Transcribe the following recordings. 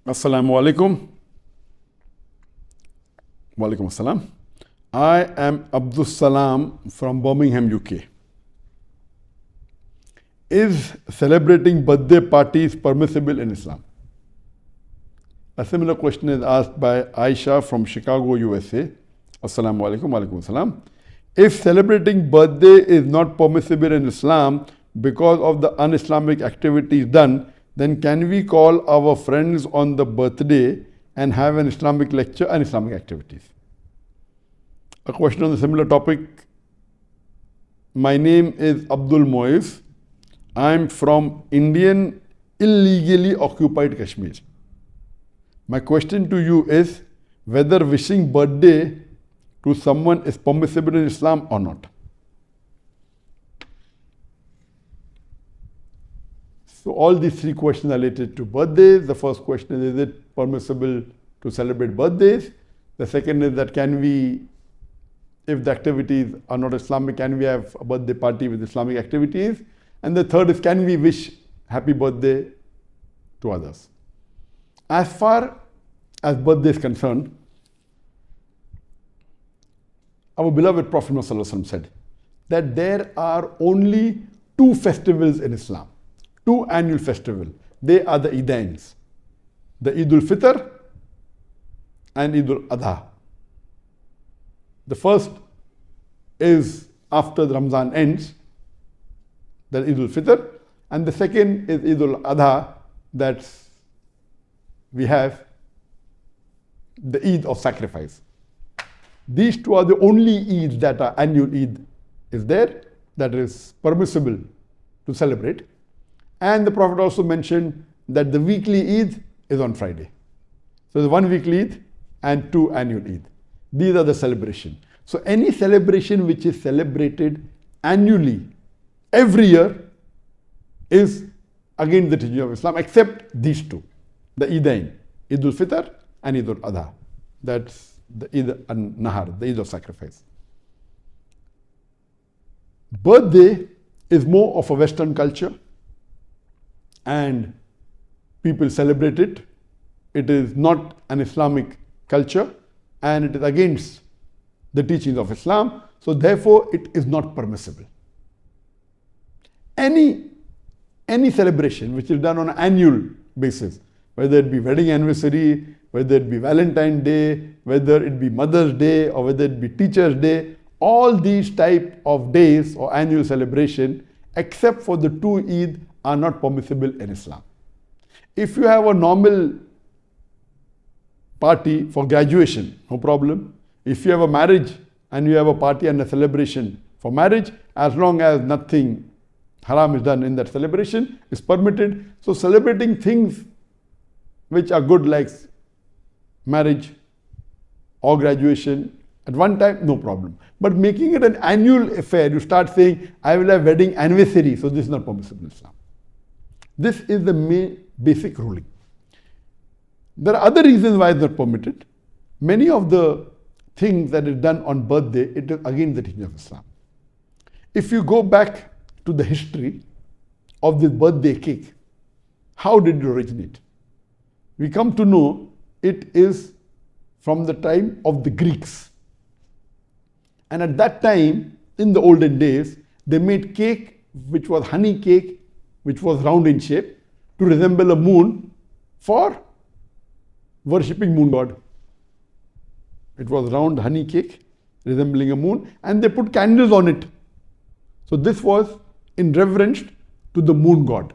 Assalamu alaikum. Walaikum assalam. I am Abdul Salam from Birmingham, UK. Is celebrating birthday parties permissible in Islam? A similar question is asked by Aisha from Chicago, USA. Assalamu alaikum. Walaikum assalam. If celebrating birthday is not permissible in Islam because of the un-Islamic activities done, then can we call our friends on the birthday and have an Islamic lecture and Islamic activities? A question on a similar topic. My name is Abdul Moiz. I am from Indian illegally occupied Kashmir. My question to you is whether wishing birthday to someone is permissible in Islam or not. So all these three questions are related to birthdays. The first question is it permissible to celebrate birthdays? The second is that can we, if the activities are not Islamic, can we have a birthday party with Islamic activities? And the third is can we wish happy birthday to others? As far as birthday is concerned, our beloved Prophet ﷺ said that there are only two festivals in Islam. Two annual festivals. They are the Eidains, the Eid al-Fitr and Eid al-Adha. The first is after the Ramzan ends, that Eid al-Fitr, and the second is Eid al-Adha, that we have the Eid of sacrifice. These two are the only Eids that are annual Eid is there, that is permissible to celebrate. And the Prophet also mentioned that the weekly Eid is on Friday. So there's one weekly Eid and two annual Eid. These are the celebration. So any celebration which is celebrated annually, every year, is against the teaching of Islam, except these two, the Eidain, Eid al-Fitr and Eid al-Adha. That's the Eid al-Nahar, the Eid of sacrifice. Birthday is more of a Western culture, and people celebrate it. It is not an Islamic culture, and it is against the teachings of Islam. So therefore, it is not permissible. Any celebration which is done on an annual basis, whether it be wedding anniversary, whether it be Valentine's Day, whether it be Mother's Day, or whether it be Teacher's Day, all these type of days or annual celebration, except for the two Eid, are not permissible in Islam. If you have a normal party for graduation, no problem. If you have a marriage and you have a party and a celebration for marriage, as long as nothing haram is done in that celebration, is permitted. So celebrating things which are good like marriage or graduation at one time, no problem. But making it an annual affair, you start saying, I will have wedding anniversary, so this is not permissible in Islam. This is the main basic ruling. There are other reasons why it's not permitted. Many of the things that is done on birthday, it is against the teaching of Islam. If you go back to the history of this birthday cake, how did it originate? We come to know it is from the time of the Greeks. And at that time, in the olden days, they made cake which was honey cake, which was round in shape, to resemble a moon for worshipping moon god. It was round honey cake resembling a moon, and they put candles on it. So this was in reverence to the moon god.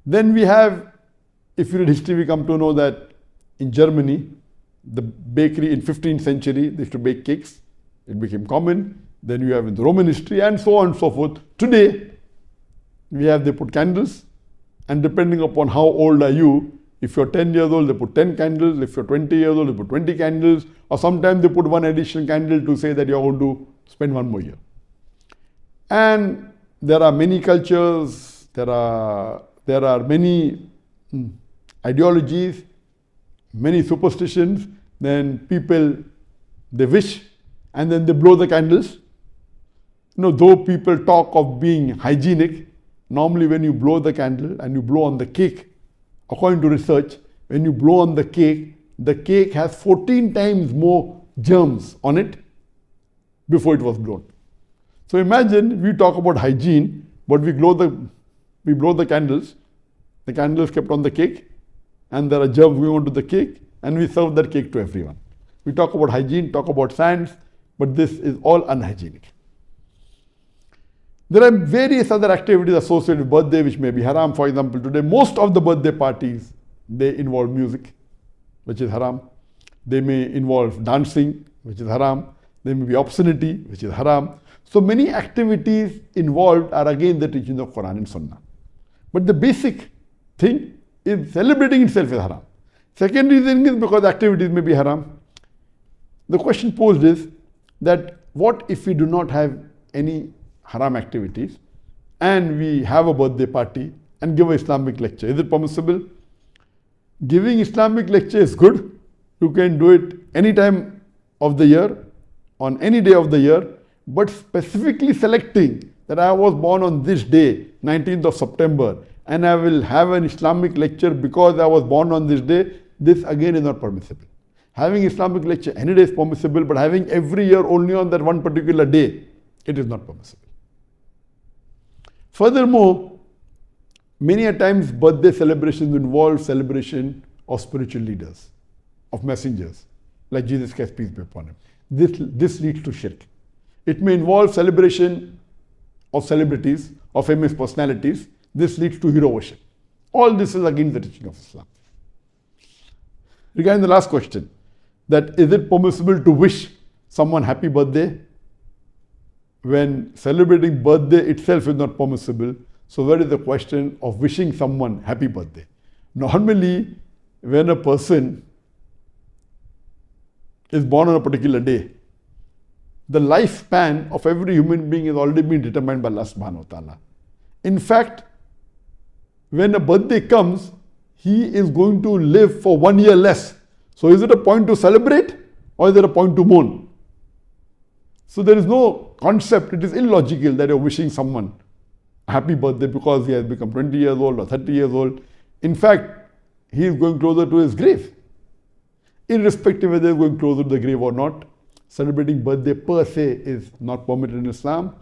Then we have, if you read history, we come to know that in Germany, the bakery in 15th century, they used to bake cakes. It became common. Then you have in the Roman history and so on and so forth. Today, they put candles, and depending upon how old are you, if you're 10 years old, they put 10 candles. If you're 20 years old, they put 20 candles. Or sometimes they put one additional candle to say that you're going to spend one more year. And there are many cultures, there are many ideologies, many superstitions. Then people, they wish and then they blow the candles. Though people talk of being hygienic, normally when you blow the candle and you blow on the cake according to research, when you blow on the cake has 14 times more germs on it before it was blown. So imagine we talk about hygiene, but we blow the candles. The candle is kept on the cake, and there are germs going onto the cake, and we serve that cake to everyone. We talk about hygiene, talk about science, but this is all unhygienic. There are various other activities associated with birthday which may be haram. For example, today most of the birthday parties, they involve music, which is haram. They may involve dancing, which is haram. There may be obscenity, which is haram. So many activities involved are again the teachings of Quran and Sunnah. But the basic thing is celebrating itself is haram. Second reason is because activities may be haram. The question posed is that what if we do not have any haram activities and we have a birthday party and give an Islamic lecture? Is it permissible? Giving Islamic lecture is good. You can do it any time of the year, on any day of the year, but specifically selecting that I was born on this day, 19th of September, and I will have an Islamic lecture because I was born on this day, this again is not permissible. Having Islamic lecture any day is permissible, but having every year only on that one particular day, it is not permissible. Furthermore, many a times birthday celebrations involve celebration of spiritual leaders, of messengers, like Jesus Christ, peace be upon him. This leads to shirk. It may involve celebration of celebrities, of famous personalities. This leads to hero worship. All this is against the teaching of Islam. Regarding the last question, that is it permissible to wish someone happy birthday when celebrating birthday itself is not permissible? So where is the question of wishing someone happy birthday? Normally, when a person is born on a particular day, the lifespan of every human being has already been determined by Allah subhanahu wa ta'ala. In fact, when a birthday comes, he is going to live for 1 year less. So is it a point to celebrate or is it a point to mourn? So there is no concept, it is illogical that you're wishing someone a happy birthday because he has become 20 years old or 30 years old. In fact, he is going closer to his grave. Irrespective whether he is going closer to the grave or not, celebrating birthday per se is not permitted in Islam.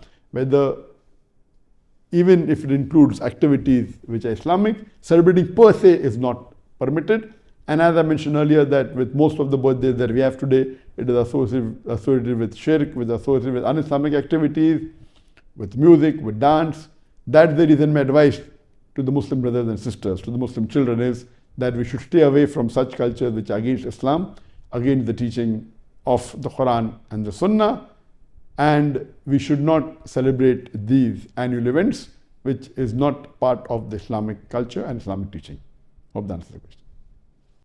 Even if it includes activities which are Islamic, celebrating per se is not permitted. And as I mentioned earlier, that with most of the birthdays that we have today, it is associated with shirk, associated with un-Islamic activities, with music, with dance. That's the reason my advice to the Muslim brothers and sisters, to the Muslim children is that we should stay away from such cultures which are against Islam, against the teaching of the Quran and the Sunnah, and we should not celebrate these annual events which is not part of the Islamic culture and Islamic teaching. Hope that answers the question.